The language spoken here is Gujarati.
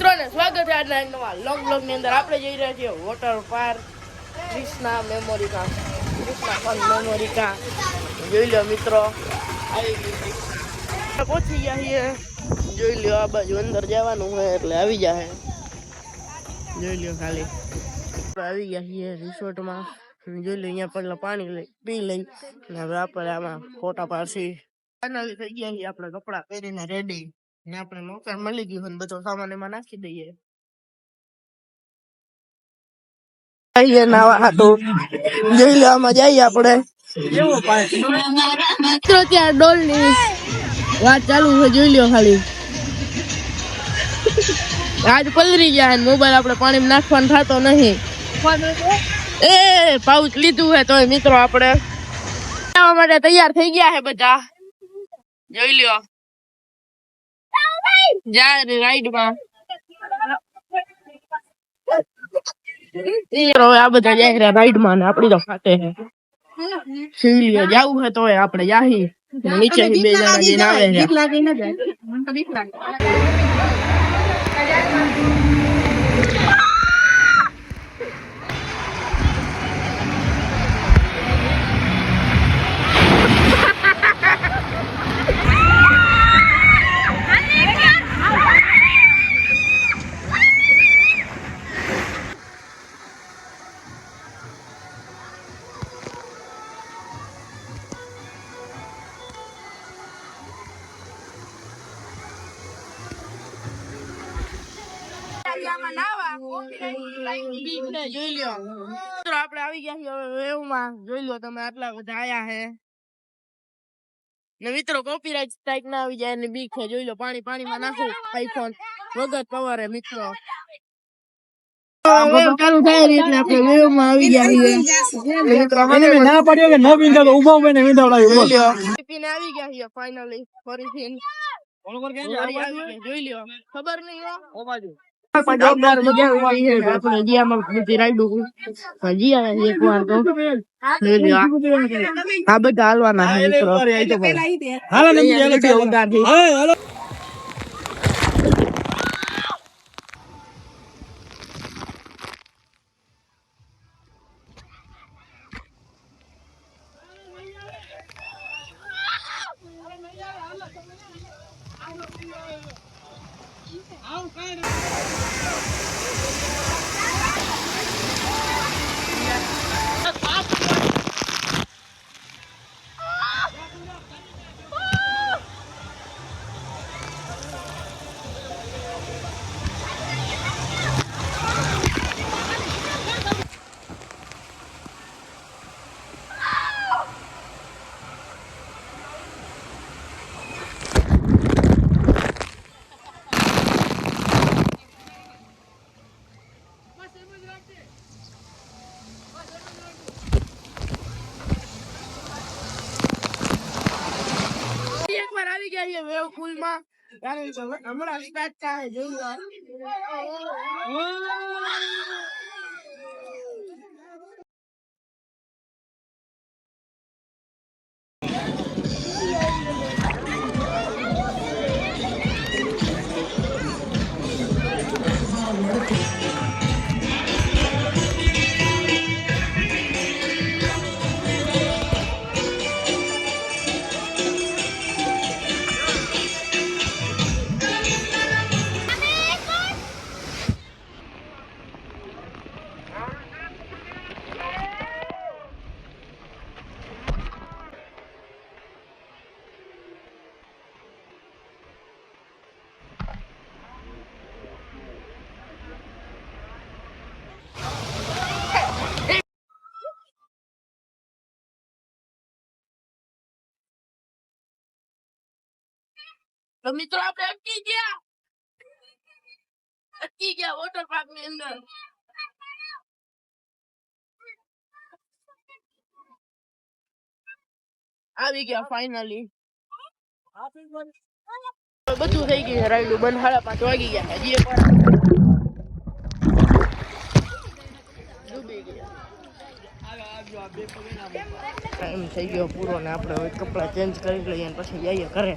મિત્રોને સ્વાગત છે આજના એક નવા લોંગ બ્લોગ ની અંદર. આપણે જઈ રહ્યા છીએ વોટર પાર્ક કૃષ્ણા મેમોરિકા. જોઈ લો મિત્રો, પહોંચી ગયા છીએ. જોઈ લો આ બાજુ અંદર જવાનું હોય એટલે આવી જાય. જોઈ લો ખાલી આવી ગયા છીએ રિસોર્ટમાં. જોઈ લો અહીંયા પેલા પાણી પી લઈ ને હવે આપણે આમાં ફોટા પાડશી. ફાઇનલી થઈ ગયા છીએ આપણે કપડા પહેરીને રેડી ને આપણે નોકર મળી ગયું બધો સામાન એમાં નાખી દઈએ. જોઈ લો આમાં જઈએ આપણે. ત્યાં ડોલ ની વાત ચાલુ છે, જોઈ લો ખાલી. આજ પલરી ગયા મોબાઈલ આપણે પાણી નાખવાનું થતો નહીં. એ પાઉચ લીધું હે તો મિત્રો આપણે જવા માટે તૈયાર થઈ ગયા છે બધા. જોઈ લ્યો જા રાઈડમાં. આ બધા જાય રાઈડમાં ને આપડી તો ખાતે છે. શિવલીએ જવું હે તો આપણે જાહી. નીચે બે જણા જઈને આવે છે. જોઈ લો આપણે આવી ગયા છીએ વેવમાં. જોઈ લો તમે આટલા બધા આયા હે ને મિત્રો કોપીરાઈટ સ્ટ્રાઇક ના આવી જાય એની બીક છે. જોઈ લો પાણીમાં નાખું આઈફોન વગર કવરે મિત્રો. ચાલુ થાય એટલે આપણે વેવમાં આવી ગયા છીએ. ના પડ્યો કે ન વિંધા તો ઉભા ઉભા ને વિંધાવડાવ્યું. પીને આવી ગયા છીએ ફાઇનલી ફરીથી. જોઈ લો ખબર નહીં ઓ બાજુ જવાબદાર મજા આવી છે. આપણે જીયામાં બધી રાઈડું હજી આવે એક વાર તો આ બધા હાલવાના છે મિત્રો. હાલો આવી ગયા વેવ પુલ માં. હમણાં સ્ટાર્ટ થાય. જોઈ લો તો મિત્રો આપણે અટકી ગયા વોટર પાર્ક ની અંદર. આવી ગયા ફાઇનલી. બધું થઈ ગયું રાઈડું બંધ. 5:30 વાગી ગયા. હજી એક વાર ડૂબી ગયા. ટાઈમ થઈ ગયો પૂરો ને આપણે હવે કપડા ચેન્જ કરી લઈએ પછી જઈએ ઘરે.